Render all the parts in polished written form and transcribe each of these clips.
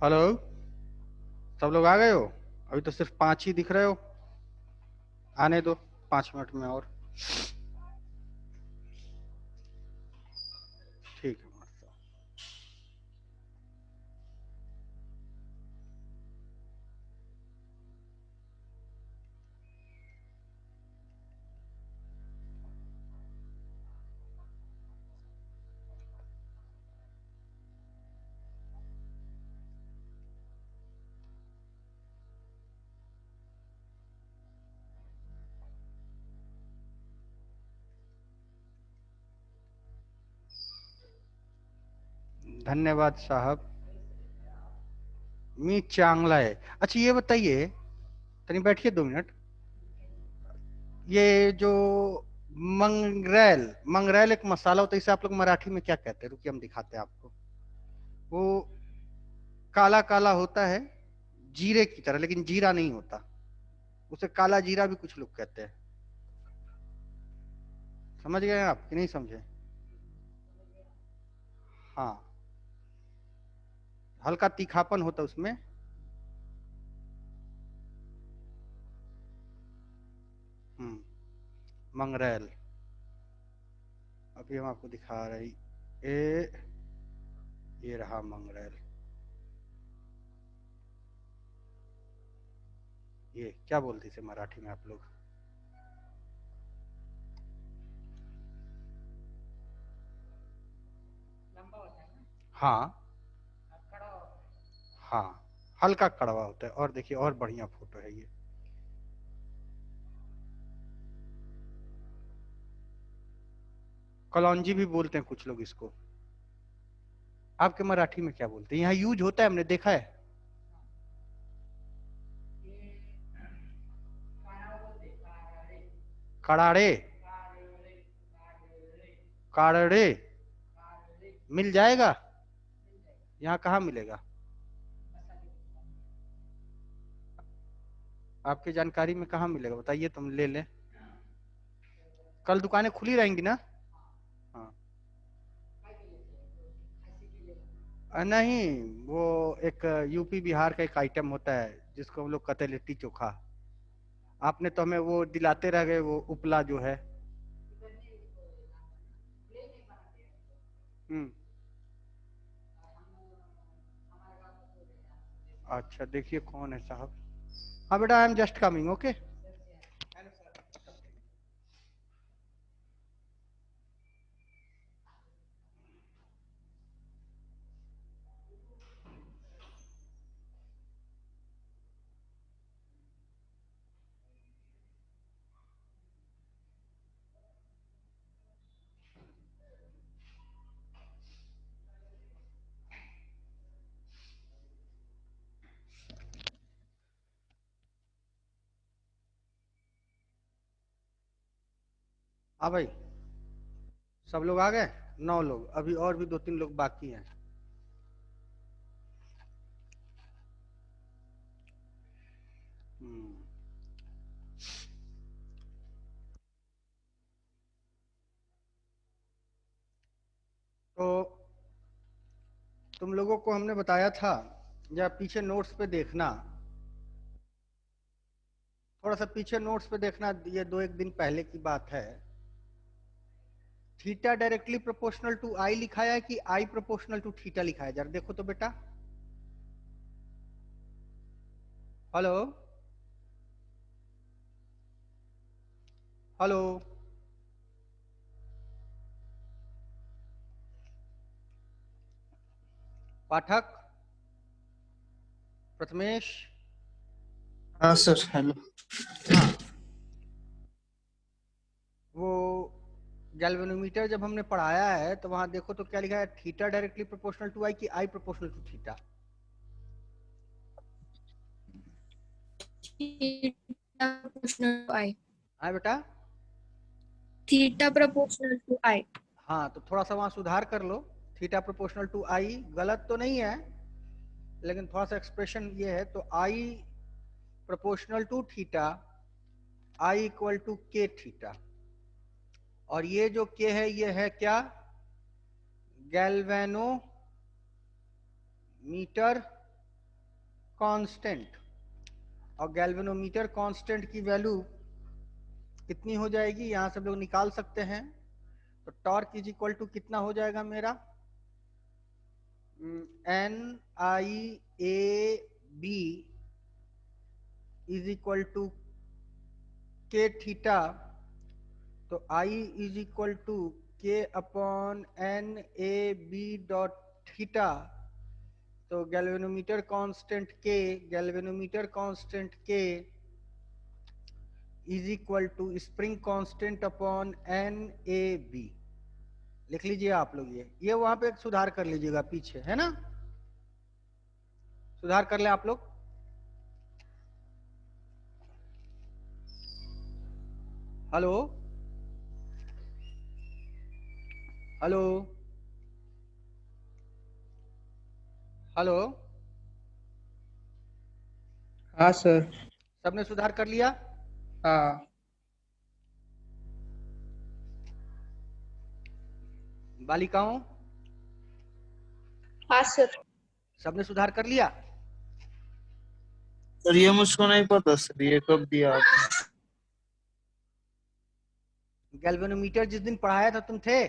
Hello. सब लोग आ गए हो? अभी तो सिर्फ 5 ही दिख रहे हो। आने दो, 5 मिनट में और। ठीक है मस्त। धन्यवाद साहब। मी चांगला है। अच्छा ये बताइए, तनी बैठिए 2 मिनट। ये जो मंगरेल मंगरेल एक मसाला होता है, इसे आप लोग मराठी में क्या कहते हैं? रुकिए हम दिखाते हैं आपको। वो काला काला होता है, जीरे की तरह, लेकिन जीरा नहीं होता। उसे काला जीरा भी कुछ लोग कहते हैं। समझ गए आप कि नहीं समझे? हाँ, हल्का तीखापन होता है उसमें। हम्म। मंगरेल अभी हम आपको दिखा रहे ए। ये रहा मंगरेल। ये क्या बोलते इसे मराठी में आप लोग? हाँ हाँ, हल्का कड़वा होता है। और देखिए और बढ़िया फोटो है ये। कलौंजी भी बोलते हैं कुछ लोग इसको। आपके मराठी में क्या बोलते हैं? यहाँ यूज होता है, हमने देखा है। कड़ाड़े, काड़े। मिल जाएगा? यहाँ कहाँ मिलेगा? आपकी जानकारी में कहाँ मिलेगा बताइए, तुम ले लें। कल दुकानें खुली रहेंगी ना? हाँ। नहीं, वो एक यूपी बिहार का एक आइटम होता है जिसको हम लोग कहते हैं लिट्टी चोखा। आपने तो हमें वो दिलाते रह गए, वो उपला जो है। हम्म। अच्छा देखिए कौन है साहब। हाँ बेटा, I am just coming, okay. हाँ भाई, सब लोग आ गए। 9 लोग, अभी और भी 2-3 लोग बाकी हैं। हम्म। तो तुम लोगों को हमने बताया था, या पीछे नोट्स पे देखना, थोड़ा सा पीछे नोट्स पे देखना, ये 2-1 दिन पहले की बात है। थीटा डायरेक्टली प्रोपोर्शनल टू आई लिखाया है कि आई प्रोपोर्शनल टू थीटा लिखा है? जरा देखो तो बेटा। Hello hello. पाठक, प्रथमेश। हाँ सर, हेलो। हाँ, वो गैल्वेनोमीटर जब हमने पढ़ाया है तो वहां देखो तो क्या लिखा है? Theta directly proportional to I कि I proportional to theta? Theta proportional to I. हाँ बेटा। Theta proportional to I. हाँ, तो थोड़ा सा वहां सुधार कर लो। थीटा प्रोपोर्शनल टू आई गलत तो नहीं है, लेकिन थोड़ा सा एक्सप्रेशन ये है, तो I proportional to theta, I equal to K theta. और ये जो के है ये है क्या? गैल्वेनोमीटर कांस्टेंट, और गैल्वेनोमीटर कांस्टेंट की वैल्यू कितनी हो जाएगी, यहां से लोग निकाल सकते हैं। तो टॉर्क इज इक्वल टू कितना हो जाएगा मेरा, NIAB is equal to K theta. तो I is equal to K upon NAB dot theta. तो galvanometer constant K is equal to spring constant upon NAB। लिख लीजिए आप लोग, ये वहां पे सुधार कर लीजिएगा पीछे, है ना, सुधार कर ले आप लोग। हेलो हेलो हेलो, हाँ सर। सबने सुधार कर लिया? हाँ बालिकाओं, हाँ सर। सबने सुधार कर लिया? सर ये मुझको नहीं पता सर, ये कब दिया आपने? गैल्वेनोमीटर जिस दिन पढ़ाया था तुम थे?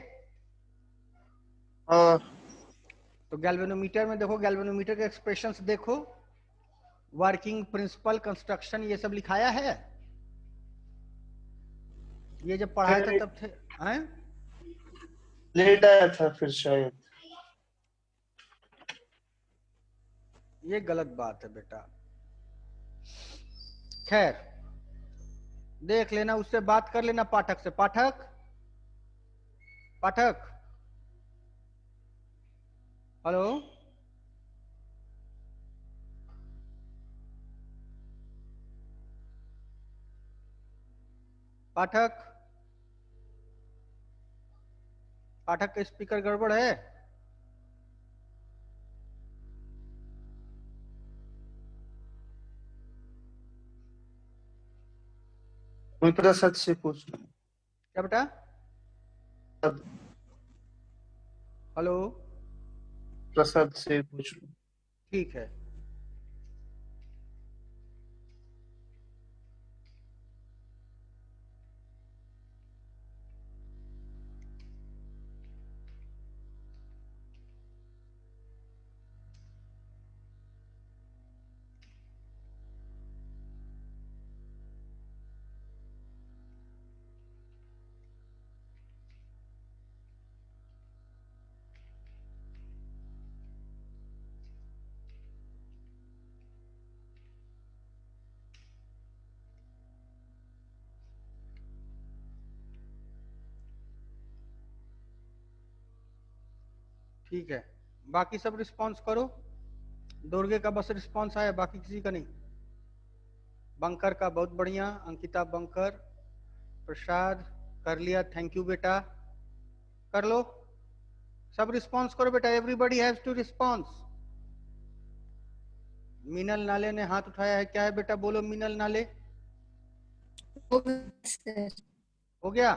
और तो गैल्वेनोमीटर में देखो, गैल्वेनोमीटर के एक्सप्रेशंस देखो, वर्किंग प्रिंसिपल, कंस्ट्रक्शन, ये सब लिखाया है। ये जब पढ़ाया था तब थे हैं? लेट आया था फिर शायद। ये गलत बात है बेटा। खैर देख लेना, उससे बात कर लेना पाठक से। पाठक, पाठक, हेलो, पाठक, पाठक का स्पीकर गड़बड़ है। कोई प्रसाद से पूछ लो। क्या बेटा? हेलो, प्रसाद से पूछ लो। ठीक है। ठीक है, बाकी सब रिस्पांस करो। दुर्गे का बस रिस्पांस आया, बाकी किसी का नहीं। बंकर का बहुत बढ़िया, अंकिता बंकर, प्रसाद कर लिया, थैंक यू बेटा। कर लो, सब रिस्पांस करो बेटा, everybody has to response. Meenal Nale ने हाथ उठाया है, क्या है बेटा, बोलो मीनल नाले। सर। हो गया?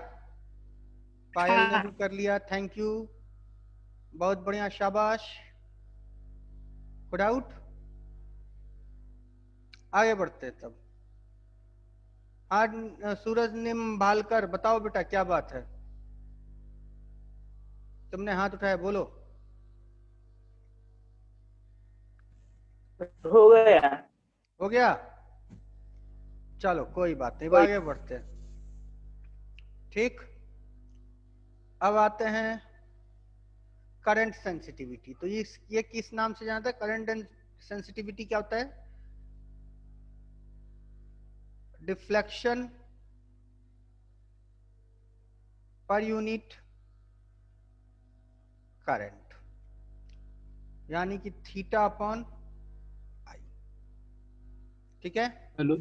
पायल ने हाँ। भी कर लिया, थैंक यू, बहुत बढ़िया, शाबाश। Good out. आगे बढ़ते तब। हाँ, सूरज निम्बालकर, बताओ बेटा क्या बात है, तुमने हाथ उठाया, बोलो। हो गया। हो गया? चलो कोई बात नहीं, अब आगे बढ़ते हैं। ठीक, अब आते हैं करंट सेंसिटिविटी। तो ये किस नाम से जानता है? करंट सेंसिटिविटी क्या होता है? डिफ्लेक्शन पर यूनिट करंट, यानी कि थीटा अपॉन आई। ठीक है? हेलो।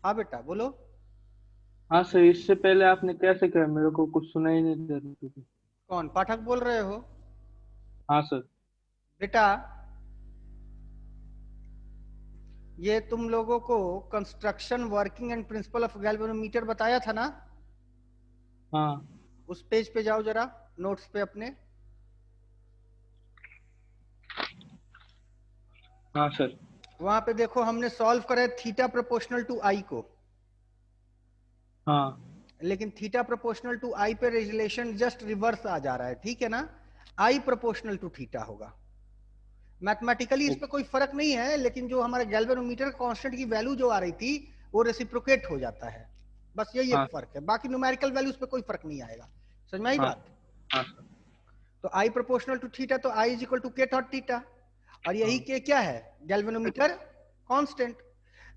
हाँ बेटा बोलो। हाँ सर, इससे पहले आपने कैसे कहा? मेरे को कुछ सुनाई नहीं दे रहा था। कौन पाठक बोल रहे हो? हाँ सर। बेटा ये तुम लोगों को construction, working and principle of galvanometer बताया था ना? हाँ। उस पेज पे जाओ जरा, नोट्स पे अपने। हाँ सर। वहां पे देखो हमने सॉल्व करा है थीटा प्रोपोर्शनल टू आई को, हाँ लेकिन थीटा प्रोपोर्शनल टू आई पे रिलेशन जस्ट रिवर्स आ जा रहा है, ठीक है ना। आई प्रोपोर्शनल टू थीटा होगा। मैथमेटिकली इस पे कोई फर्क नहीं है, लेकिन जो हमारा गैल्वेनोमीटर कांस्टेंट की वैल्यू जो आ रही थी वो रेसिप्रोकेट हो जाता है, बस यही हाँ एक फर्क है। बाकी न्यूमेरिकल वैल्यूज पे कोई फर्क नहीं आएगा। समझ में आई हाँ बात? हाँ सर। तो आई प्रोपोर्शनल टू थीटा, तो I is equal to K dot theta, और यही हाँ के क्या है? Galvanometer constant.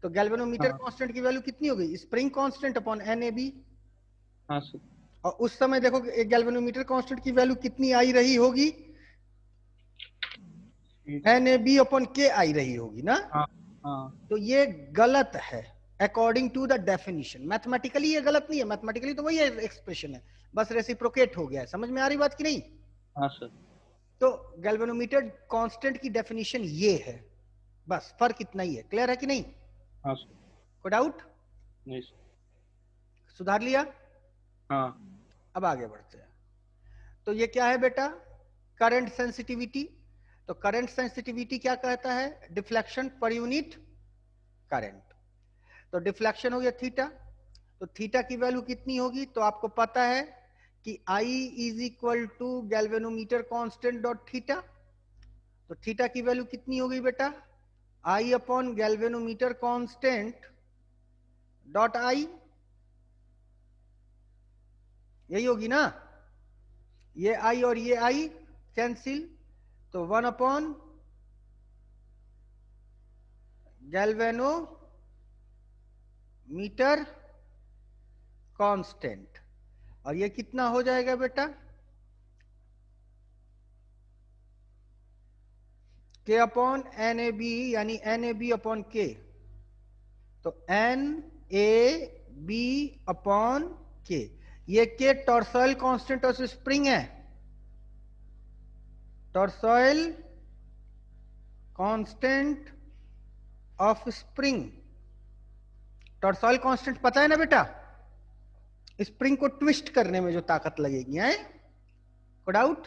तो गैल्वेनोमीटर हाँ कांस्टेंट की वैल्यू कितनी हो गई? Spring constant upon N A B. हाँ सर। और उस समय देखो एक गैल्वेनोमीटर कांस्टेंट की वैल्यू कितनी आई रही होगी? एन ए बी अपॉन के आई रही होगी ना। हाँ हाँ तो ये गलत है according to the definition. Mathematically ये गलत नहीं है, मैथमेटिकली तो वही एक्सप्रेशन है, बस रेसिप्रोकेट हो गया है। समझ में आ रही बात की नहीं? हाँ सर। तो गैल्वेनोमीटर कांस्टेंट की डेफिनेशन ये है, बस फर्क इतना ही है। क्लियर है कि नहीं? हाँ सर। कोई डाउट? नहीं सर। सुधार लिया? हाँ अब आगे बढ़ते हैं। तो ये क्या है बेटा? Current sensitivity. तो करंट सेंसिटिविटी क्या कहता है? Deflection per unit current. तो डिफ्लेक्शन हो गया थीटा, तो थीटा की वैल्यू कितनी होगी? तो आपको पता है कि I is equal to galvanometer constant dot theta. तो थीटा की वैल्यू कितनी होगी बेटा? I upon galvanometer constant dot I, यही होगी ना। ये I और ये I कैंसिल, तो 1 अपॉन गैल्वेनोमीटर कांस्टेंट। और ये कितना हो जाएगा बेटा? के अपॉन एन ए बी, यानी एन ए बी अपॉन के। तो एन ए बी अपॉन के, ये के टॉर्सोइल कांस्टेंट ऑफ स्प्रिंग है। टॉर्सोइल कांस्टेंट ऑफ स्प्रिंग। टॉर्सोइल कांस्टेंट पता है ना बेटा? स्प्रिंग को ट्विस्ट करने में जो ताकत लगेगी है। कोई डाउट?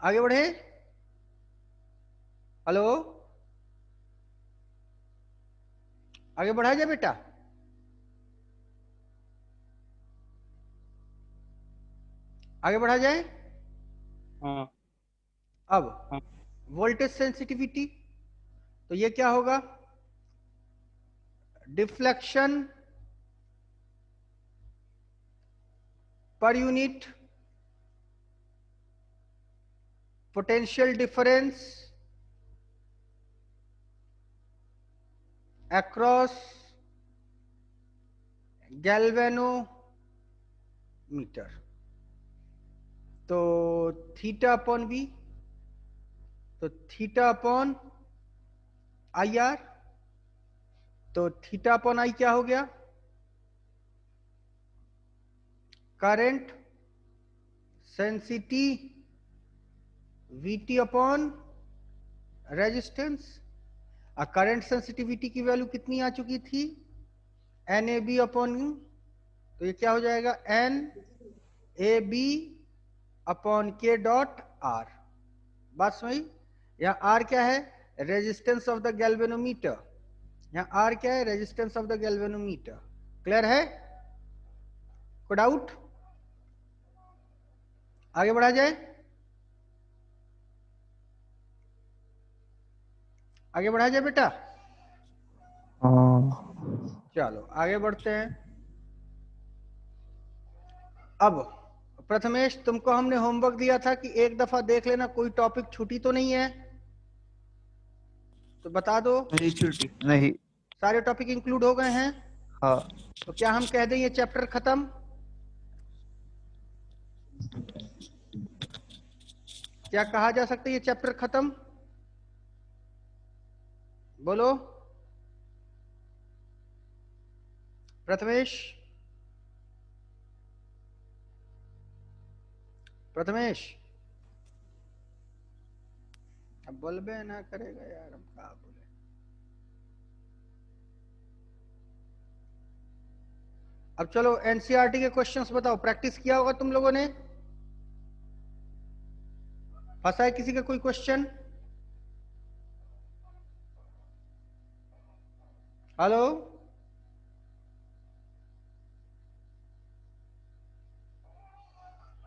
आगे बढ़े। हेलो, आगे बढ़ा जाए बेटा? आगे बढ़ा जाए। हाँ अब हाँ वोल्टेज सेंसिटिविटी, तो ये क्या होगा? Deflection per unit potential difference across galvanometer. तो थीटा अपॉन बी, तो थीटा अपॉन आई आर। तो थीटा अपॉन आई क्या हो गया? Current sensitivity upon resistance. और करंट सेंसिटिविटी की वैल्यू कितनी आ चुकी थी? एन ए बी अपॉन, तो ये क्या हो जाएगा? एन ए बी अपॉन के डॉट आर। बात समझ? यहाँ आर क्या है? Resistance of the galvanometer. यहाँ आर क्या है? Resistance of the galvanometer. Clear है? कोई डाउट? आगे बढ़ा जाए। आगे बढ़ा जाए बेटा? चलो आगे बढ़ते हैं। अब प्रथमेश, तुमको हमने होमवर्क दिया था कि एक दफा देख लेना कोई टॉपिक छूटी तो नहीं है, तो बता दो। नहीं छुट्टी नहीं। सारे टॉपिक इंक्लूड हो गए हैं? हाँ तो क्या हम कह दें ये चैप्टर खत्म? क्या कहा जा सकता है ये चैप्टर खत्म? बोलो प्रथमेश। प्रथमेश, अब बोलबे ना करेगा यार, हम क्या बोले। अब चलो एनसीईआरटी के क्वेश्चंस बताओ। प्रैक्टिस किया होगा तुम लोगों ने? फंसा है किसी का कोई क्वेश्चन? हेलो,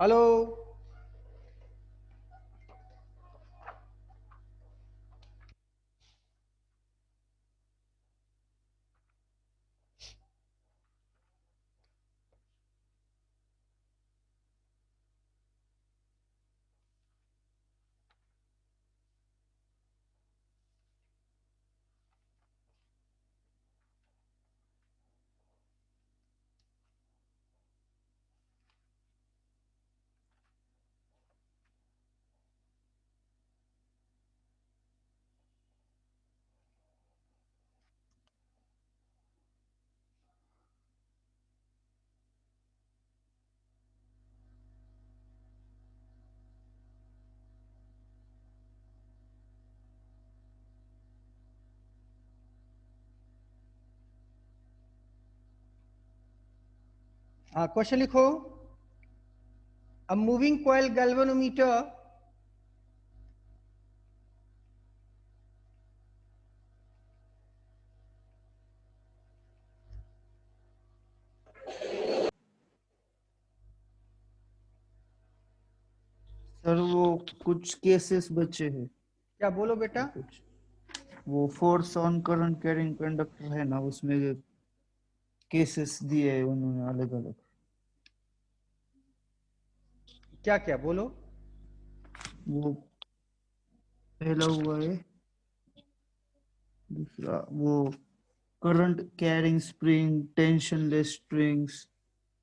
हेलो, हाँ क्वेश्चन लिखो। A moving coil galvanometer sir वो कुछ केसेस बचे हैं, क्या बोलो बेटा? कुछ वो force on current carrying conductor है ना, उसमें केसेस दिए हैं उन्होंने अलग अलग। क्या क्या बोलो? वो पहला हुआ है, दूसरा वो current carrying spring, tensionless strings,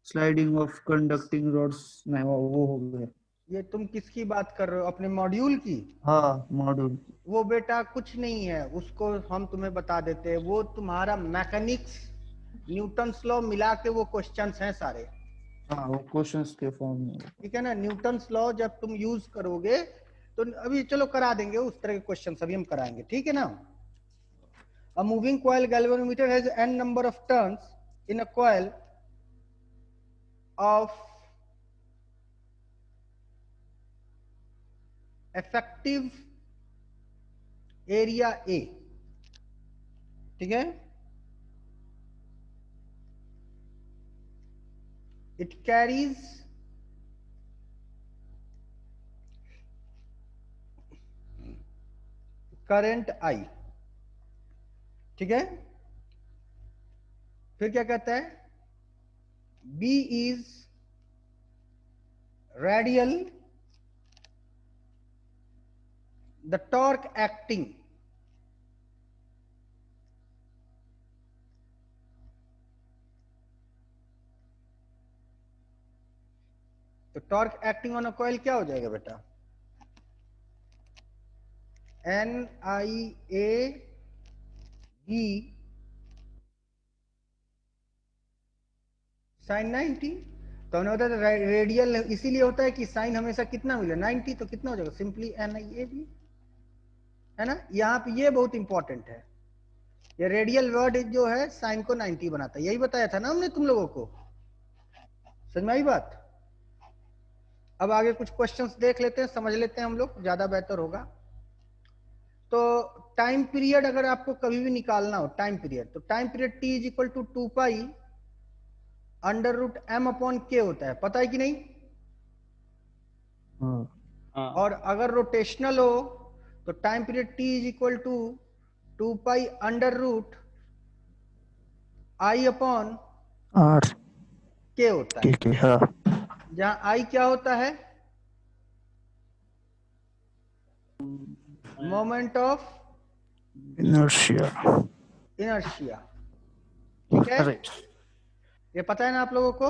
sliding of conducting rods, नहीं वो हो गया। ये तुम किसकी बात कर रहे हो, अपने मॉड्यूल की? हाँ मॉड्यूल। वो बेटा कुछ नहीं है, उसको हम तुम्हें बता देते हैं। वो तुम्हारा मैकेनिक्स, न्यूटन्स लॉ मिला के वो क्वेश्चंस हैं सारे। हाँ वो क्वेश्चंस के फॉर्म में। ठीक है ना? न्यूटन्स लॉ जब तुम यूज करोगे तो अभी चलो करा देंगे उस तरह के क्वेश्चन, अभी हम कराएंगे। ठीक है ना? A moving coil galvanometer has n number of turns in a coil of effective area A। ठीक है? It carries current I। ठीक है? फिर क्या कहता है? B is radial, the torque acting तो torque acting on a coil क्या हो जाएगा बेटा? NIA B sine 90। तो हमने बताया था रेडियल इसीलिए होता है कि साइन हमेशा कितना मिले 90, तो कितना हो जाएगा? सिंपली NIA B, है ना? यहाँ पे ये बहुत इंपॉर्टेंट है। ये रेडियल वर्ड जो है साइन को 90 बनाता है, यही बताया था ना हमने तुम लोगों को। समझ में आई बात? अब आगे कुछ क्वेश्चंस देख लेते हैं, समझ लेते हैं हम लोग, ज्यादा बेहतर होगा। तो टाइम पीरियड अगर आपको कभी भी निकालना हो, टाइम पीरियड, तो time period T is equal to 2 pi under root M upon K होता है, पता है कि नहीं? हाँ और अगर रोटेशनल हो तो time period T is equal to 2 pi under root I upon R K होता है। ठीक है। हाँ जहां I क्या होता है? Moment of inertia. इनर्शिया। ठीक है? अरे ये पता है ना आप लोगों को?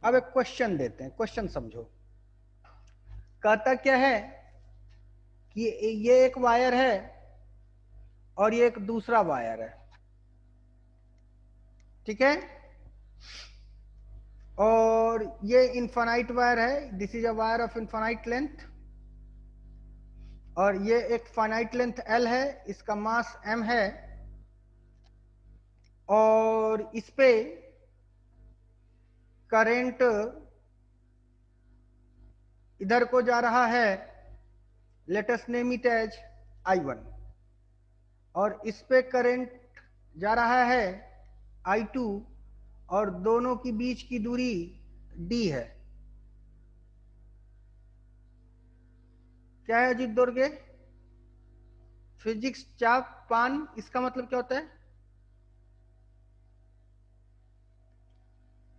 अब एक क्वेश्चन देते हैं, क्वेश्चन समझो। कहता क्या है कि ये एक वायर है और ये एक दूसरा वायर है। ठीक है? और ये इनफाइनाइट वायर है, this is a wire of infinite length. और ये एक फाइनाइट लेंथ L है, इसका मास M है, और इस पे करंट इधर को जा रहा है, let us name it as I1। और इस पे करंट जा रहा है I2 और दोनों की बीच की दूरी D है। क्या है अजीत दोर्गे? फिजिक्स चाप पान, इसका मतलब क्या होता है?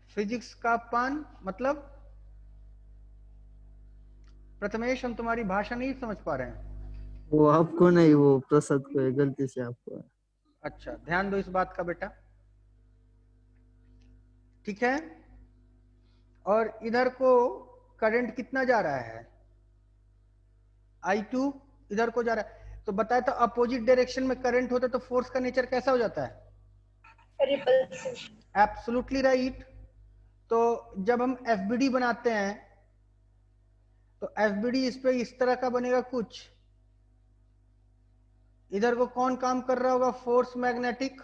फिजिक्स का पान मतलब? प्रथमेश, हम तुम्हारी भाषा नहीं समझ पा रहे हैं। वो आपको नहीं, वो प्रसाद को है, गलती से आपको है। अच्छा, ध्यान दो इस बात का बेटा, ठीक है। और इधर को करंट कितना जा रहा है? I2 इधर को जा रहा है। तो बताए तो अपोजिट डायरेक्शन में करंट होता तो फोर्स का नेचर कैसा हो जाता है? रिपल्सिव। Absolutely right. तो जब हम FBD बनाते हैं तो FBD इस पे इस तरह का बनेगा कुछ। इधर को कौन काम कर रहा होगा? Force magnetic.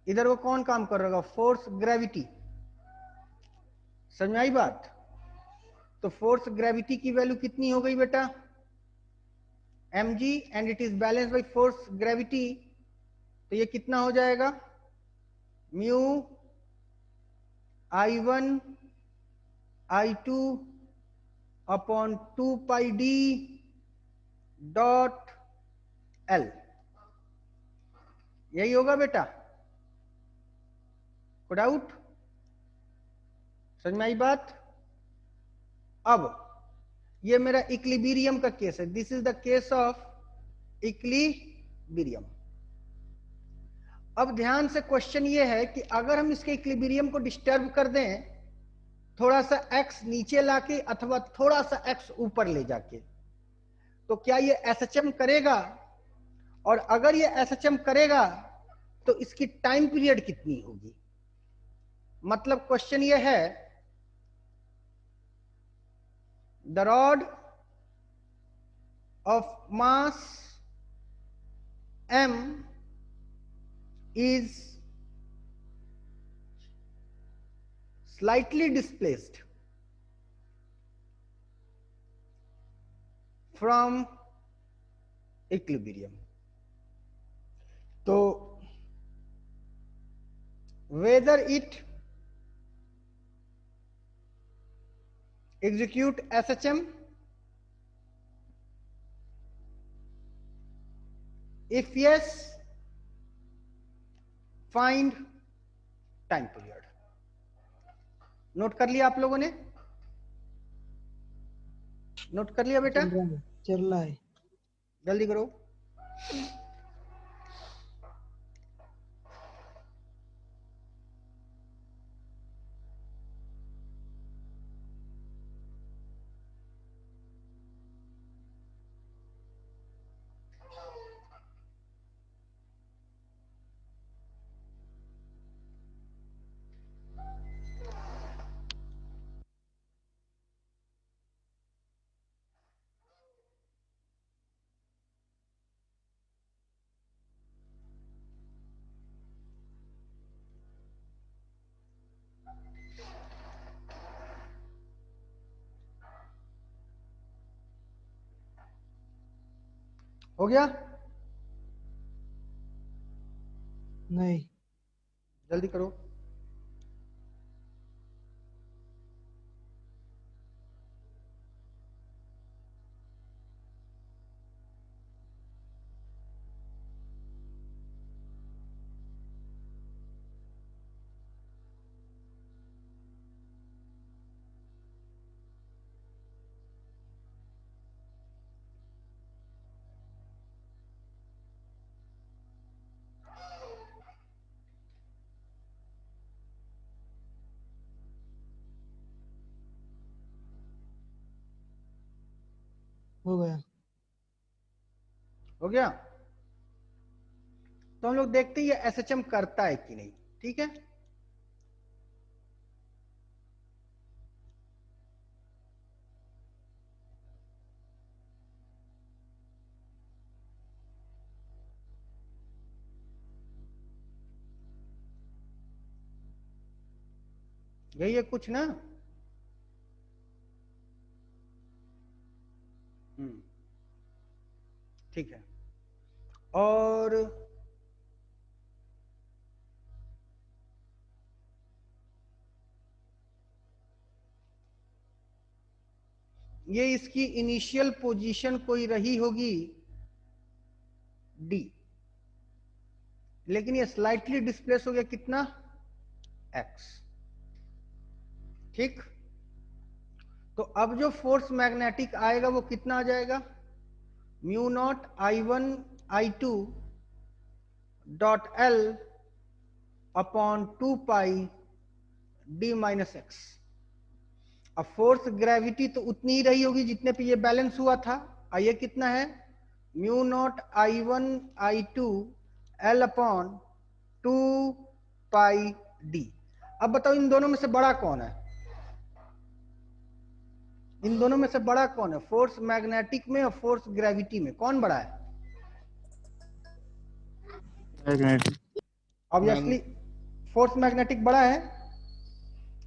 इधर को कौन काम कर रहा होगा? Force gravity. समझ में आई बात? तो फोर्स ग्रेविटी की वैल्यू कितनी हो गई बेटा? mg and it is balance by force gravity. तो ये कितना हो जाएगा? Mu I1 I2 upon 2 pi d dot L। यही होगा बेटा? कोई डाउट? समझ में आई बात? अब ये मेरा इक्लिबीरियम का केस है। This is the case of equilibrium. अब ध्यान से क्वेश्चन ये है कि अगर हम इसके इक्लिबीरियम को डिस्टर्ब कर दें, थोड़ा सा x नीचे लाके अथवा थोड़ा सा x ऊपर ले जाके, तो क्या ये SHM करेगा? और अगर ये SHM करेगा तो इसकी टाइम पीरियड कितनी होगी? मतलब क्वेश्चन ये है, the rod of mass m is slightly displaced from equilibrium. तो whether it execute SHM, if yes, find time period. Note कर लिया आप लोगों ने? नोट कर लिया बेटा? चल रहा है। जल्दी करो। हो गया? नहीं, जल्दी करो। हो गया। हो गया? तो हम लोग देखते हैं ये SHM करता है कि नहीं। ठीक है, यही है कुछ ना? ठीक है। और ये इसकी इनिशियल पोजीशन कोई रही होगी डी, लेकिन ये स्लाइटली डिस्प्लेस हो गया कितना, एक्स। ठीक, तो अब जो फोर्स मैग्नेटिक आएगा वो कितना आ जाएगा, mu naught I1 I2 dot L upon 2 pi D minus x. अब फोर्स ग्रेविटी तो उतनी ही रही होगी जितने पे ये बैलेंस हुआ था, और ये कितना है, mu not I1 I2 L upon 2 pi D. अब बताओ इन दोनों में से बड़ा कौन है, इन दोनों में से बड़ा कौन है, फोर्स मैग्नेटिक में और फोर्स ग्रेविटी में कौन बड़ा है? मैग्नेटिक। ऑब्वियसली फोर्स मैग्नेटिक बड़ा है,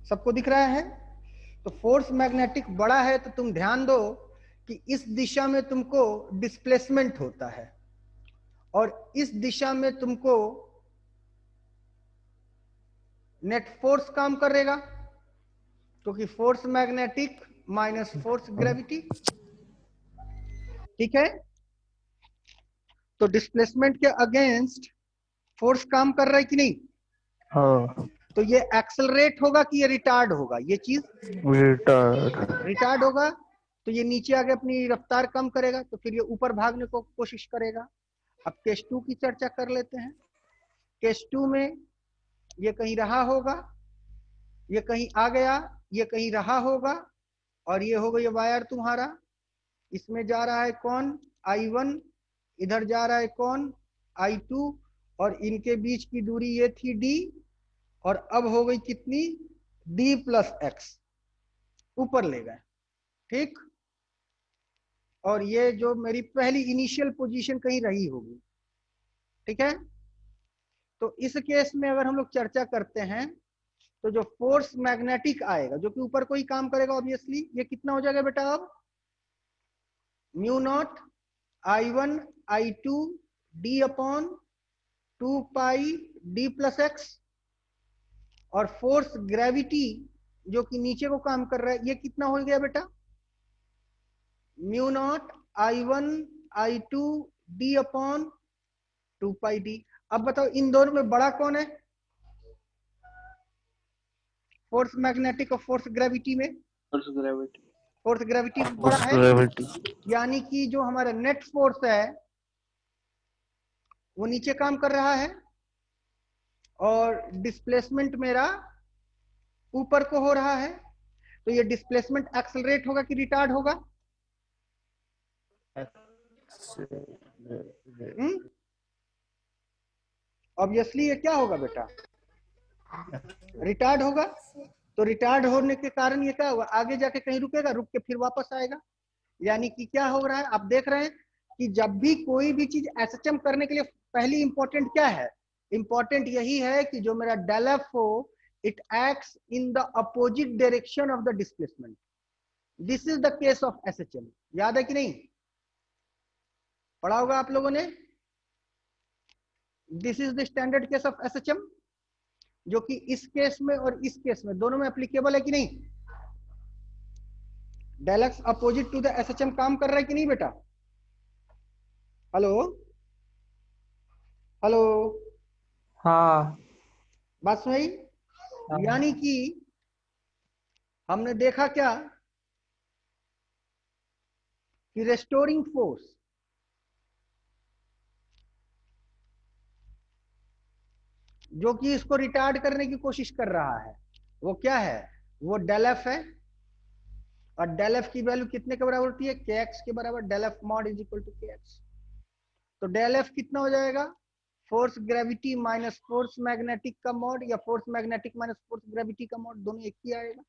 सबको दिख रहा है। तो फोर्स मैग्नेटिक बड़ा है तो तुम ध्यान दो कि इस दिशा में तुमको डिस्प्लेसमेंट होता है और इस दिशा में तुमको नेट फोर्स काम करेगा, क्योंकि force magnetic minus force gravity. ठीक है, तो डिस्प्लेसमेंट के अगेंस्ट फोर्स काम कर रहा है कि नहीं? हाँ, तो ये एक्सेलरेट होगा कि ये रिटार्ड होगा, ये चीज रिटार्ड होगा, तो ये नीचे आके अपनी रफ्तार कम करेगा, तो फिर ये ऊपर भागने को कोशिश करेगा। अब केस 2 की चर्चा कर लेते हैं। केस 2 में ये कहीं रहा होगा, ये कहीं आ गया, ये कहीं रहा होगा, और ये होगा ये वायर तुम्हारा, इसमें जा रहा है कौन, I1, इधर जा रहा है कौन, I2, और इनके बीच की दूरी ये थी d, और अब हो गई कितनी, d प्लस एक्स, ऊपर ले गए। ठीक, और ये जो मेरी पहली इनिशियल पोजीशन कहीं रही होगी। ठीक है, तो इस केस में अगर हम लोग चर्चा करते हैं तो जो फोर्स मैग्नेटिक आएगा जो कि ऊपर कोई काम करेगा, ऑब्वियसली ये कितना हो जाएगा बेटा, अब mu naught I1 I2 D upon 2 pi D plus x, और फोर्स ग्रेविटी जो कि नीचे को काम कर रहा है ये कितना हो गया बेटा, mu not I1 I2 D upon 2 pi D. अब बताओ इन दोनों में बड़ा कौन है, फोर्स मैग्नेटिक और फोर्स ग्रेविटी में? Force gravity. फोर्स ग्रेविटी बड़ा है, यानी कि जो हमारा नेट फोर्स है वो नीचे काम कर रहा है और डिस्प्लेसमेंट मेरा ऊपर को हो रहा है। तो ये डिस्प्लेसमेंट एक्सेलरेट होगा कि रिटार्ड होगा? ऑब्वियसली ये क्या होगा बेटा, रिटार्ड होगा। तो रिटार्ड होने के कारण ये क्या होगा, आगे जाके कहीं रुकेगा, रुक के फिर वापस आएगा। यानी कि क्या हो रहा है, आप देख रहे हैं कि जब भी कोई भी चीज एसएचएम करने के लिए पहली इंपॉर्टेंट क्या है, इंपॉर्टेंट यही है कि जो मेरा डेल एफ हो it acts in the opposite direction of the displacement. This is the case of SHM. याद है कि नहीं, पढ़ा होगा आप लोगों ने? This is the standard case of SHM, जो कि इस केस में और इस केस में दोनों में एप्लीकेबल है कि नहीं? Del X opposite to the SHM काम कर रहा है कि नहीं बेटा? हेलो हेलो, हाँ बात सुनाई? यानी कि हमने देखा क्या कि रेस्टोरिंग फोर्स जो कि इसको रिटार्ड करने की कोशिश कर रहा है वो क्या है, वो डेल एफ है। और डेल एफ की वैल्यू कितने के बराबर होती है, के एक्स के बराबर। Del F mod is equal to K X. तो डेल एफ कितना हो जाएगा, force gravity minus force magnetic का मॉड, या force magnetic minus force gravity का मॉड, दोनों एक ही आएगा,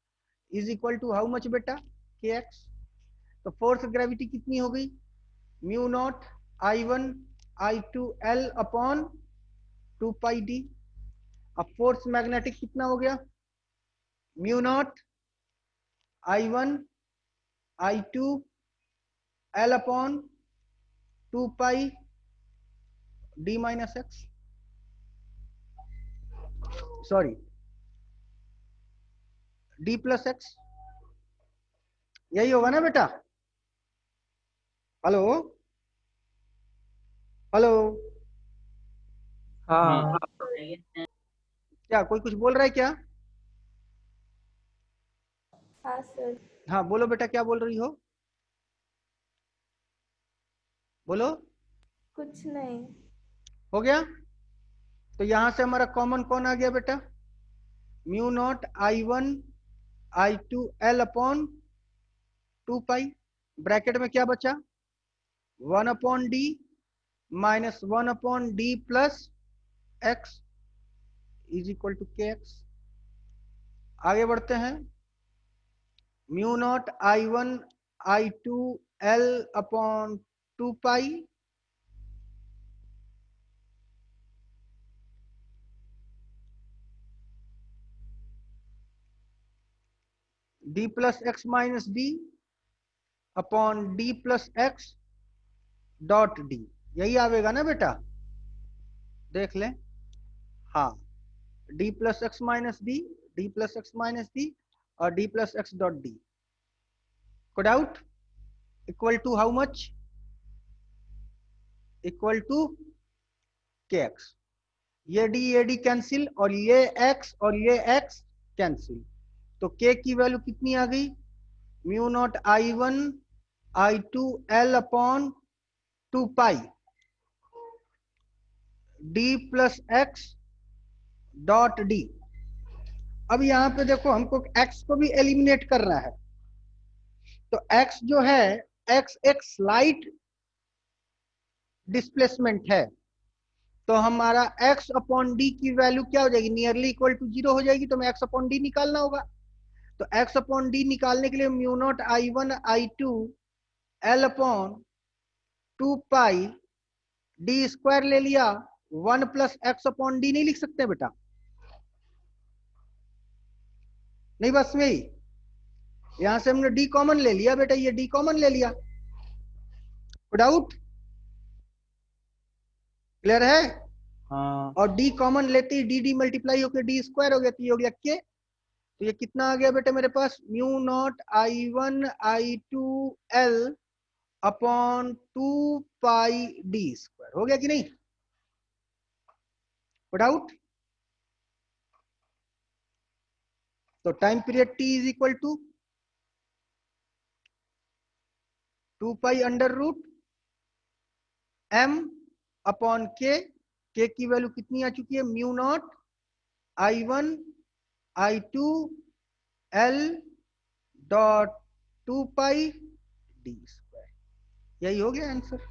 is equal to how much बेटा, के एक्स। तो फोर्स ग्रेविटी कितनी हो गई, mu not I1 I2 L upon 2 pi D. अब फोर्स मैग्नेटिक कितना हो गया, mu not I1 I2 L upon 2 pi D minus X, sorry D plus X. यही होगा ना बेटा? हेलो हेलो, हाँ क्या कोई कुछ बोल रहा है क्या? हाँ सर। हाँ बोलो बेटा, क्या बोल रही हो? बोलो। कुछ नहीं। हो गया? तो यहां से हमारा कॉमन कौन आ गया बेटा? Mu not I1 I2 L upon 2 pi. Bracket में क्या बचा? 1/d minus 1/d plus x is equal to kx। आगे बढ़ते हैं। Mu not I1 I2 L upon 2 pi d plus X minus D upon d plus X dot D. यही आवेगा ना बेटा? देख लें। हाँ, d plus X minus D, d plus X minus D और d plus X dot D. Code out equal to how much? Equal to kx। ये D cancel और ये x और ये x कैंसिल। तो k की वैल्यू कितनी आ गई? Mu not I1 I2 L upon 2 pi d plus X dot D. अब यहां पे देखो, हमको x को भी एलिमिनेट करना है। तो x जो है, x एक स्लाइट डिस्प्लेसमेंट है। तो हमारा x अपॉन डी की वैल्यू क्या हो जाएगी? नियरली इक्वल टू 0 हो जाएगी। तो हमें x अपॉन डी निकालना होगा। तो x अपॉन डी निकालने के लिए mu naught I1 I2 L upon 2 pi D square ले लिया। 1 प्लस एक्स अपॉन डी नहीं लिख सकते बेटा? नहीं, बस में ही यहां से हमने डी कॉमन ले लिया बेटा, ये डी कॉमन ले लिया। डाउट क्लियर है? हाँ और डी कॉमन लेते ही डी डी मल्टीप्लाई होकर डी स्क्वायर हो गया, तो ये हो गया के। तो ये कितना आ गया बेटा मेरे पास? Mu not I1 I2 L upon 2 pi D square. हो गया कि नहीं? डाउट? तो time period T is equal to 2 pi under root m upon K की वैल्यू कितनी आ चुकी है? Mu not I1 I2 L dot 2 pi D square. यही हो गया आंसर।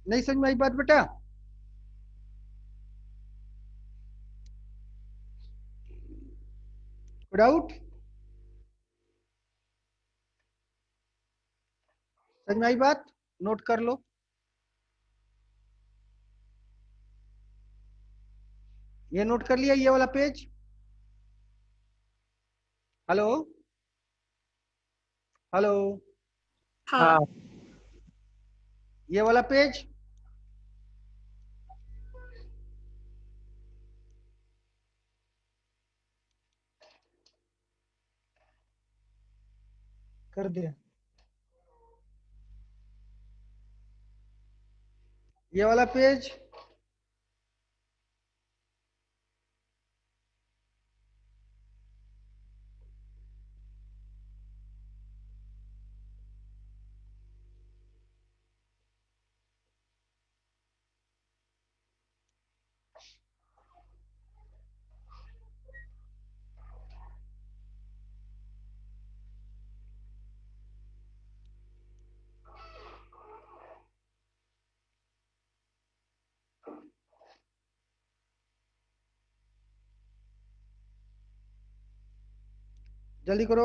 नहीं समझ में आई बात बेटा? डाउट? समझ में आई बात? नोट कर लो। ये नोट कर लिया, ये वाला पेज? हेलो हेलो, हाँ। हाँ ये वाला पेज? कर दिया। ये वाला पेज? जल्दी करो।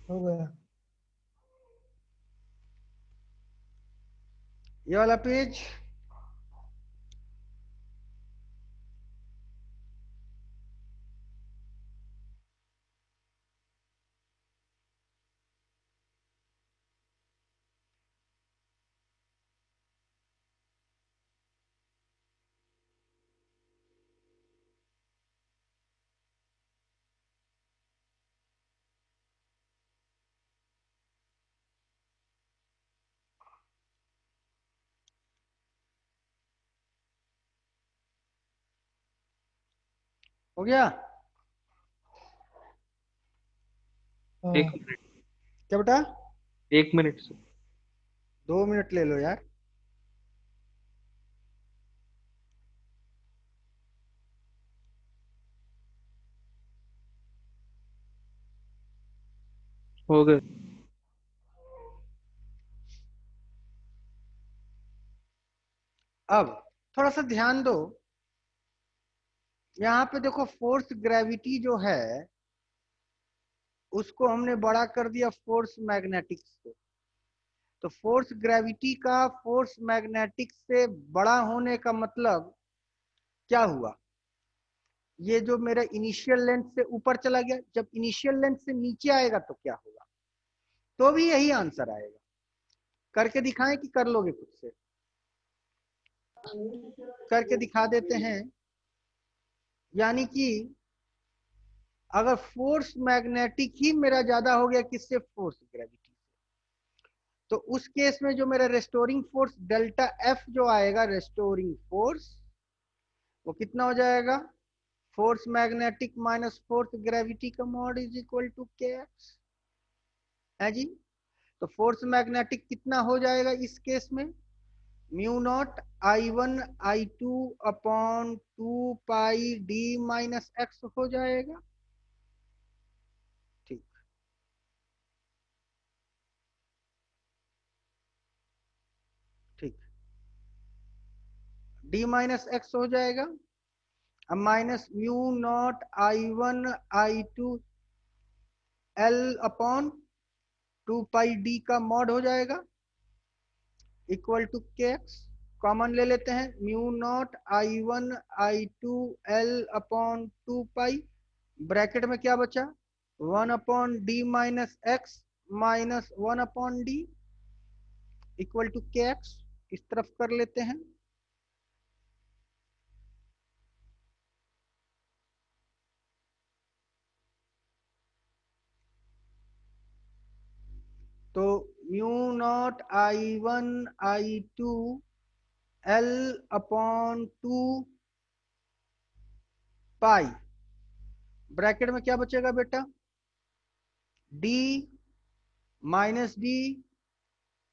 हो गया। ये वाला पेज? हो गया? एक मिनट, क्या बेटा? 1 मिनट से। 2 मिनट ले लो यार। हो गए। अब थोड़ा सा ध्यान दो, यहाँ पे देखो फोर्स ग्रेविटी जो है उसको हमने बड़ा कर दिया फोर्स मैग्नेटिक्स से। तो फोर्स ग्रेविटी का फोर्स मैग्नेटिक्स से बड़ा होने का मतलब क्या हुआ? ये जो मेरा इनिशियल लेंथ से ऊपर चला गया, जब इनिशियल लेंथ से नीचे आएगा तो क्या होगा? तो भी यही आंसर आएगा। करके दिखाएं कि कर लोगे खुद से? करके दिखा देते हैं। यानी कि अगर फोर्स मैग्नेटिक ही मेरा ज्यादा हो गया किससे? फोर्स ग्रेविटी से, तो उस केस में जो मेरा रेस्टोरिंग फोर्स डेल्टा एफ जो आएगा, रेस्टोरिंग फोर्स, वो कितना हो जाएगा? Force magnetic minus force gravity का mod is equal to K x है जी। तो फोर्स मैग्नेटिक कितना हो जाएगा इस केस में? Mu naught I1 I2 upon 2 pi D minus x हो जाएगा। ठीक, ठीक, डी माइनस एक्स हो जाएगा। अब minus mu not I1 I2 L upon 2 pi D का मॉड हो जाएगा equal to K X. Common ले लेते हैं, mu not I1 I2 L upon 2 pi, bracket में क्या बचा? 1 upon D minus X minus 1 upon D equal to K X. इस तरफ कर लेते हैं। तो mu not I1 I2 L upon 2 pi, bracket में क्या बचेगा बेटा? D minus D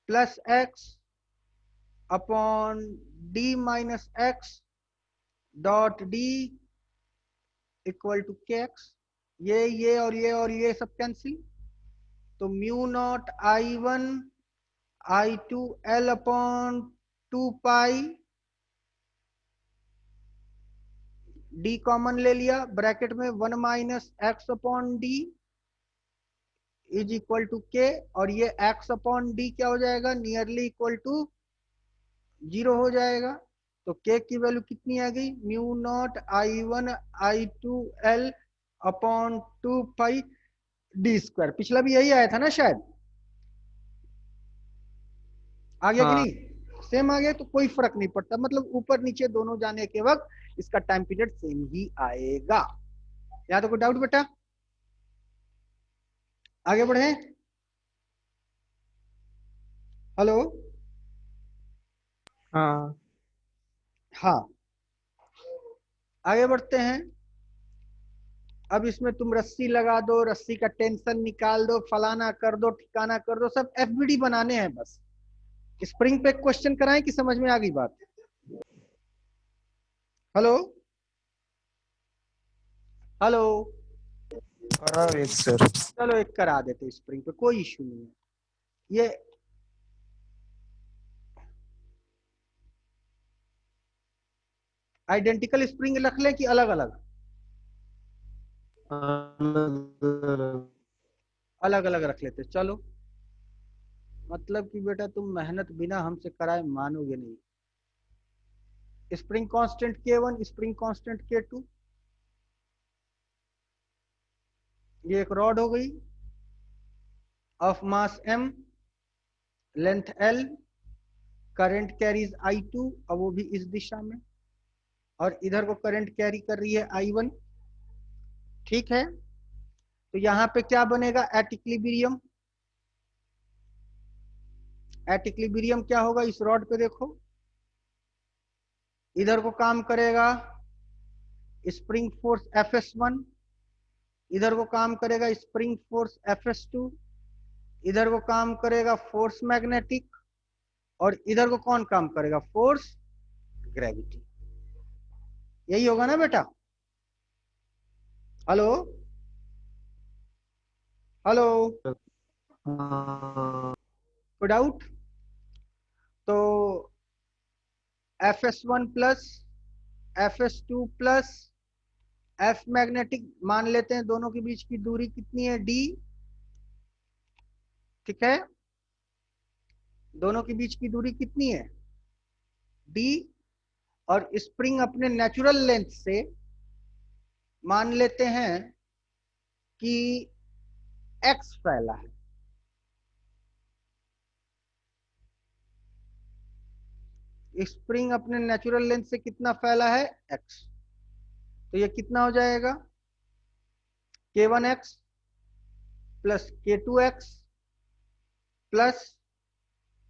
plus X upon D minus X dot D equal to K X. ये और ये सब कैंसिल। तो mu not I1 I2 L upon 2 pi, D common ले लिया, ब्रैकेट में 1 minus X upon D is equal to K, और ये एक्स अपॉन डी क्या हो जाएगा? नियरली इक्वल टू 0 हो जाएगा। तो के की वैल्यू कितनी आ गई? Mu not I1 I2 L upon 2 pi D square. पिछला भी यही आया था ना शायद? आ गया कि हाँ। नहीं? सेम आ गया तो कोई फर्क नहीं पड़ता, मतलब ऊपर नीचे दोनों जाने के वक्त इसका टाइम पीरियड सेम ही आएगा। यहाँ तो कोई डाउट बेटा? आगे बढ़े। हेलो। हाँ। हाँ, आगे बढ़ते हैं। अब इसमें तुम रस्सी लगा दो, रस्सी का टेंशन निकाल दो, फलाना कर दो, ठिकाना कर दो, सब एफबीडी बनाने हैं बस। स्प्रिंग पे क्वेश्चन कराएं कि समझ में आ गई बात? Hello, hello. सर। चलो एक करा देते स्प्रिंग पे, कोई इश्यू नहीं है। ये आइडेंटिकल स्प्रिंग रख लें कि अलग अलग? अलग अलग रख लेते चलो। मतलब कि बेटा तुम मेहनत बिना हमसे कराए मानोगे नहीं। Spring constant K1, spring constant K2, ये एक रॉड हो गई of mass m, length l, current carries I2, अब वो भी इस दिशा में, और इधर को करंट कैरी कर रही है I1। ठीक है, तो यहां पे क्या बनेगा? At equilibrium. एट इक्विलिब्रियम क्या होगा? इस रॉड पे देखो, इधर को काम करेगा स्प्रिंग फोर्स Fs1, इधर वो काम करेगा स्प्रिंग फोर्स Fs2, इधर वो काम करेगा फोर्स मैग्नेटिक, और इधर को कौन काम करेगा, फोर्स ग्रेविटी। यही होगा ना बेटा? हेलो हेलो, हाँ, कोई डाउट? तो Fs1 plus Fs2 plus F magnetic मान लेते हैं, दोनों के बीच की दूरी कितनी है, d। ठीक है, दोनों के बीच की दूरी कितनी है, d। और स्प्रिंग अपने नेचुरल लेंथ से मान लेते हैं कि x फैला है। स्प्रिंग अपने नेचुरल लेंथ से कितना फैला है, x। तो ये कितना हो जाएगा, k1x प्लस k2x प्लस,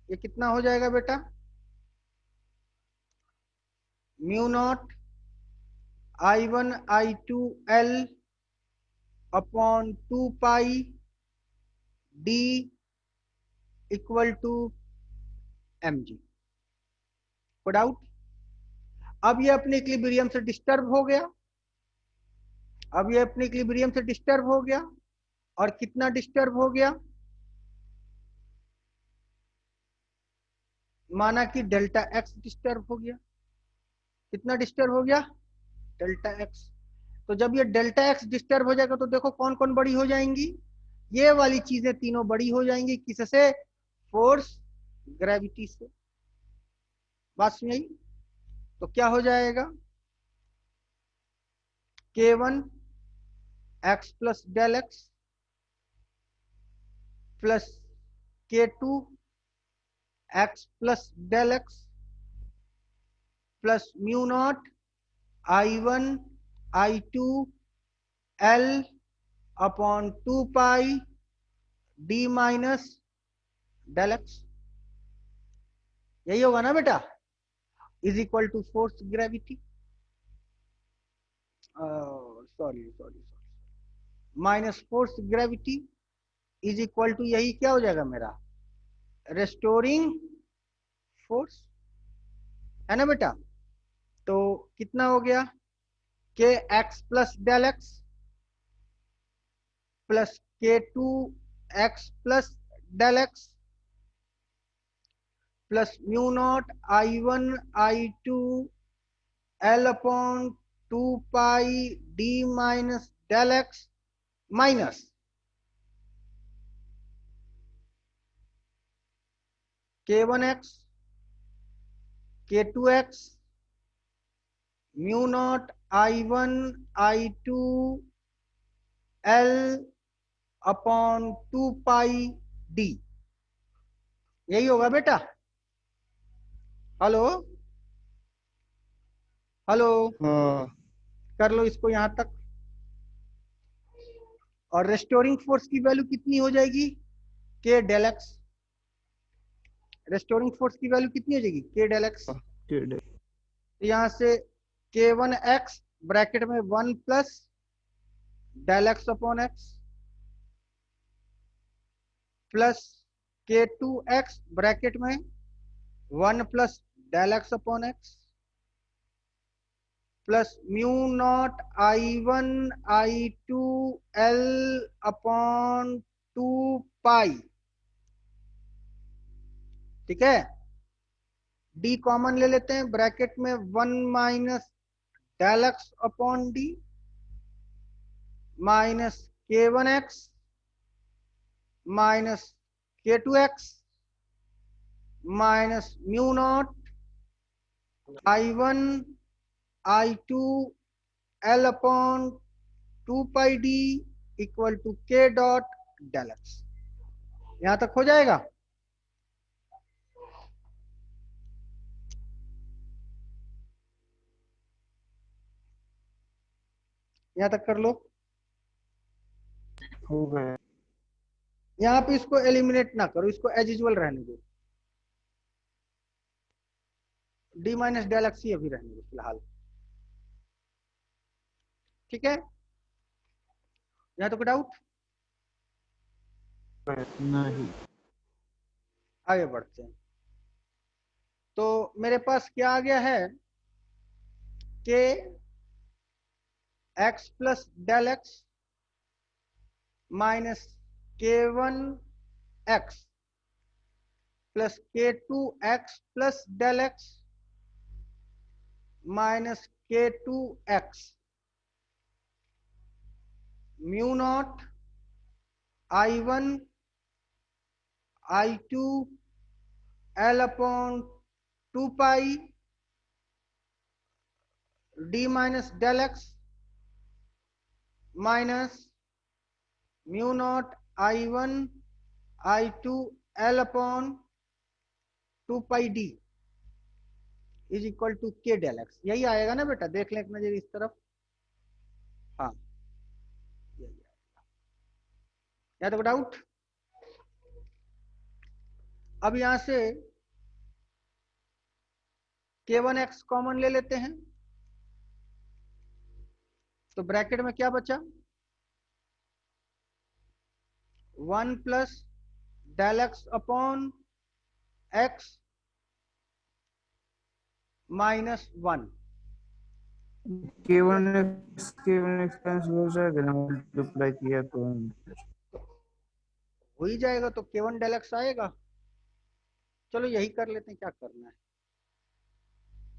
ये कितना हो जाएगा बेटा, mu not I1 I2 L upon 2 pi d equal to mg। कोई डाउट? अब ये अपने इक्विलिब्रियम से डिस्टर्ब हो गया, अब ये अपने इक्विलिब्रियम से डिस्टर्ब हो गया, और कितना डिस्टर्ब हो गया, माना कि डेल्टा x डिस्टर्ब हो गया। कितना डिस्टर्ब हो गया, डेल्टा x। तो जब ये डेल्टा x डिस्टर्ब हो जाएगा तो देखो कौन कौन बड़ी हो जाएंगी, ये वाली चीजें तीनों बड़ी हो जाएंगी, किससे, फोर्स ग्रेविटी से। बात सुनिए, तो क्या हो जाएगा, k1 x plus del x plus k2 x plus del x plus mu not I1 I2 L upon 2 pi d minus del x. यही होगा ना बेटा, is equal to force gravity, sorry sorry minus force gravity is equal to, यही क्या हो जाएगा मेरा, restoring force, है ना बेटा? तो कितना हो गया, K X plus del x plus k2 x plus del x plus mu not I1 I2 L upon 2 pi d minus del x minus k1x k2x mu not I1 I2 L upon 2 pi d। यही होगा बेटा? Hello hello, हाँ, कर लो इसको यहां तक। और restoring force की वैल्यू कितनी हो जाएगी, के डेल एक्स। रेस्टोरिंग फोर्स की वैल्यू कितनी हो जाएगी, के डेल एक्स। ठीक है। तो यहां से k1x ब्रैकेट में 1 plus del x upon X plus k2x bracket में 1 plus del x upon X plus mu not I1 I2 L upon 2 pi. ठीक है, d कॉमन ले लेते हैं, ब्रैकेट में 1 minus del x upon D minus k1x minus k2x minus mu not I1 I2 L upon 2 pi d equal to k dot del X. यहां तक हो जाएगा? यहां तक कर लो। हो गया। यहां पे इसको एलिमिनेट ना करो, इसको एज यूजुअल रहने दो, d माइनस डेल एक्स ही अभी रहने दो फिलहाल। ठीक है, यहाँ तो कोई डाउट? नहीं। आगे बढ़ते हैं। तो मेरे पास क्या आ गया है कि x plus del x minus k1x plus k2x plus del x minus k2x mu not I1 I2 L upon 2 pi d minus del x minus mu not I1 I2 L upon 2 pi d is equal to k del x. यही आएगा ना बेटा, देख लें एक नजर इस तरफ। हाँ यही आएगा। या तो डाउट? अब यहां से k1x कॉमन ले लेते हैं, तो ब्रैकेट में क्या बचा? 1 plus del x upon x minus 1। k1x cancel हो जाएगा ना, मल्टीप्लाई किया तो। हो ही जाएगा, तो k1 डेल एक्स आएगा। चलो यही कर लेते हैं, क्या करना है,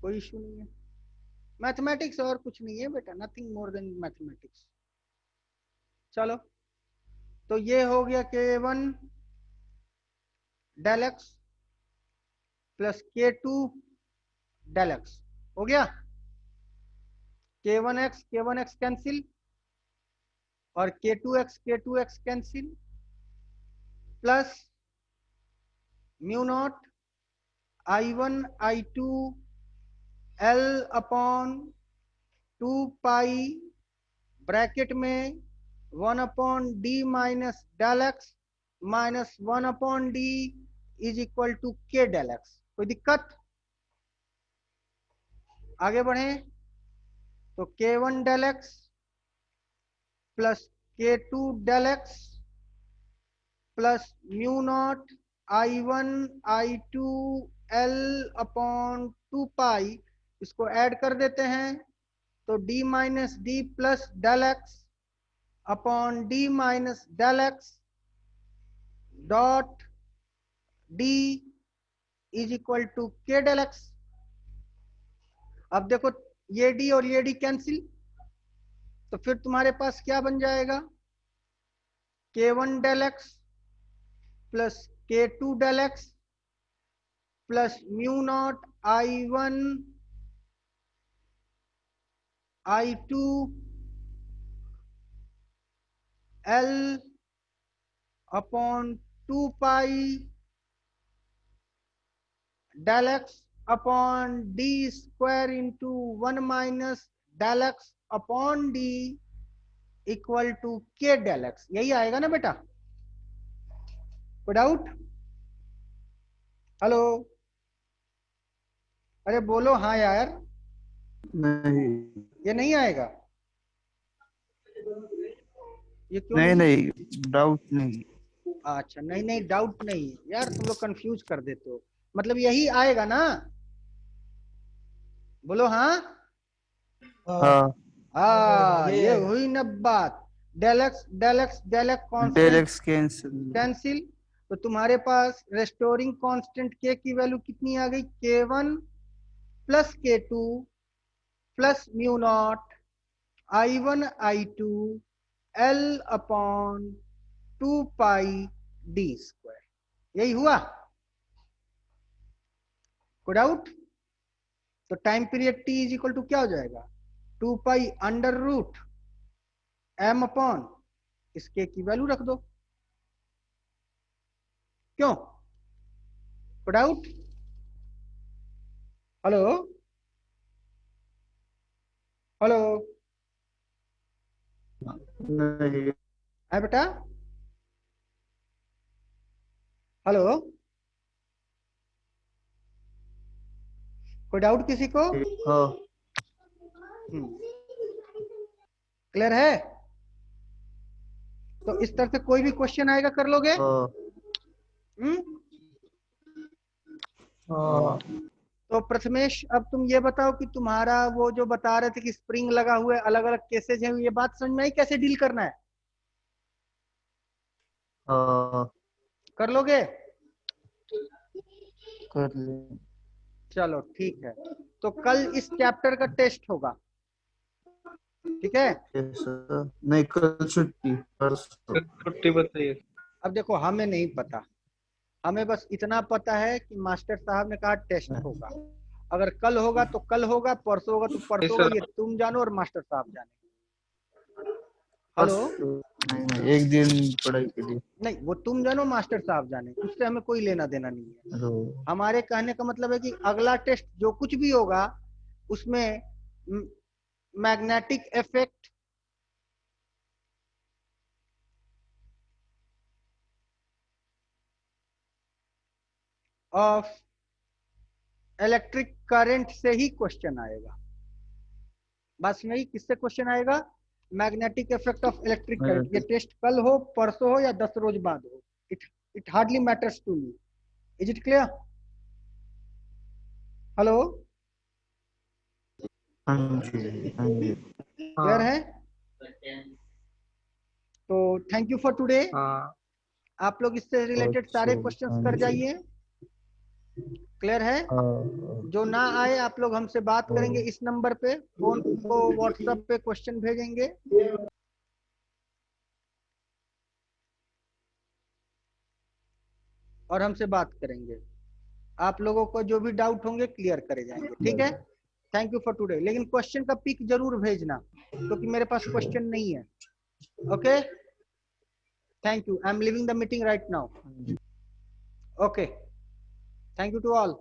कोई इशू नहीं है। मैथमेटिक्स और कुछ नहीं है बेटा, नथिंग मोर देन मैथमेटिक्स। चलो, तो ये हो गया k1 del x plus k2 del x हो गया। k1x कैंसिल और k2x cancel plus mu not I1 I2 L upon 2 pi bracket में 1 upon D minus del x minus 1 upon D is equal to k del x. कोई दिक्कत? आगे बढ़े तो k1 del x plus k2 del x plus mu not I1 I2 L upon 2 pi, इसको add कर देते हैं तो d minus D plus del x upon D minus del x dot D is equal to k del x. अब देखो ये d और ये d कैंसिल, तो फिर तुम्हारे पास क्या बन जाएगा? k1 del x plus k2 del x plus mu not I1 I2 L upon 2 pi del x upon D square into 1 minus del x upon D equal to k del x. यही आएगा ना बेटा? कोई doubt? Hello, अरे बोलो हाँ यार। नहीं ये नहीं आएगा? ये क्यों नहीं नहीं? नहीं, डाउट नहीं। अच्छा नहीं नहीं, डाउट नहीं यार, तुम लोग कंफ्यूज कर देते हो। मतलब यही आएगा ना? बोलो हाँ। हाँ, ये हुई ना बात। Del x del x del x del constant x cancel. Cancel, तो तुम्हारे पास रेस्टोरिंग कांस्टेंट k की वैल्यू कितनी आ गई? k1 plus k2 plus mu not I1 I2 L upon 2 pi d square. यही हुआ? कोई डाउट? तो time period t is equal to क्या हो जाएगा? 2 pi under root m upon इस k की वैल्यू रख दो। क्यों? कोई डाउट? हेलो हेलो, नहीं। है बेटा? हेलो, कोई डाउट किसी को? हाँ, हम्म, क्लियर है? तो इस तरह से कोई भी क्वेश्चन आएगा कर लोगे? तो प्रथमेश अब तुम ये बताओ कि तुम्हारा वो जो बता रहे थे कि स्प्रिंग लगा हुआ है, अलग अलग केसेज हैं, ये बात समझ में आई कैसे डील करना है? कर लोगे? कर ले। चलो ठीक है, तो कल इस चैप्टर का टेस्ट होगा, ठीक है? नहीं, कल छुट्टी, परसों। छुट्टी बताइए। अब देखो हमें नहीं पता, हमें बस इतना पता है कि मास्टर साहब ने कहा टेस्ट होगा। अगर कल होगा तो कल होगा, परसों होगा तो परसों होगा, ये तुम जानो और मास्टर साहब जाने। हेलो? नहीं, एक दिन पढ़ाई के लिए। नहीं, वो तुम जानो, मास्टर साहब जाने, उससे हमें कोई लेना देना नहीं है। हमारे कहने का मतलब है कि अगला टेस्ट जो कुछ भी होगा उसमें magnetic effect of electric current से ही क्वेश्चन आएगा। बस नहीं, किससे क्वेश्चन आएगा? Magnetic effect of electric current. ये टेस्ट कल हो, परसों हो या 10 रोज बाद हो, it hardly matters to me. Is it clear? Hello? Clear है? तो थैंक यू फॉर टुडे। आप लोग इससे रिलेटेड सारे क्वेश्चंस कर जाइए। क्लियर है? जो ना आए आप लोग हमसे बात करेंगे इस नंबर पे, फोन को व्हाट्सएप पे क्वेश्चन भेजेंगे और हमसे बात करेंगे। आप लोगों को जो भी डाउट होंगे क्लियर करे जाएंगे, ठीक है? Thank you for today. लेकिन क्वेश्चन का पिक जरूर भेजना, क्योंकि मेरे पास क्वेश्चन नहीं है। Okay, thank you. I am leaving the meeting right now. Okay, thank you to all.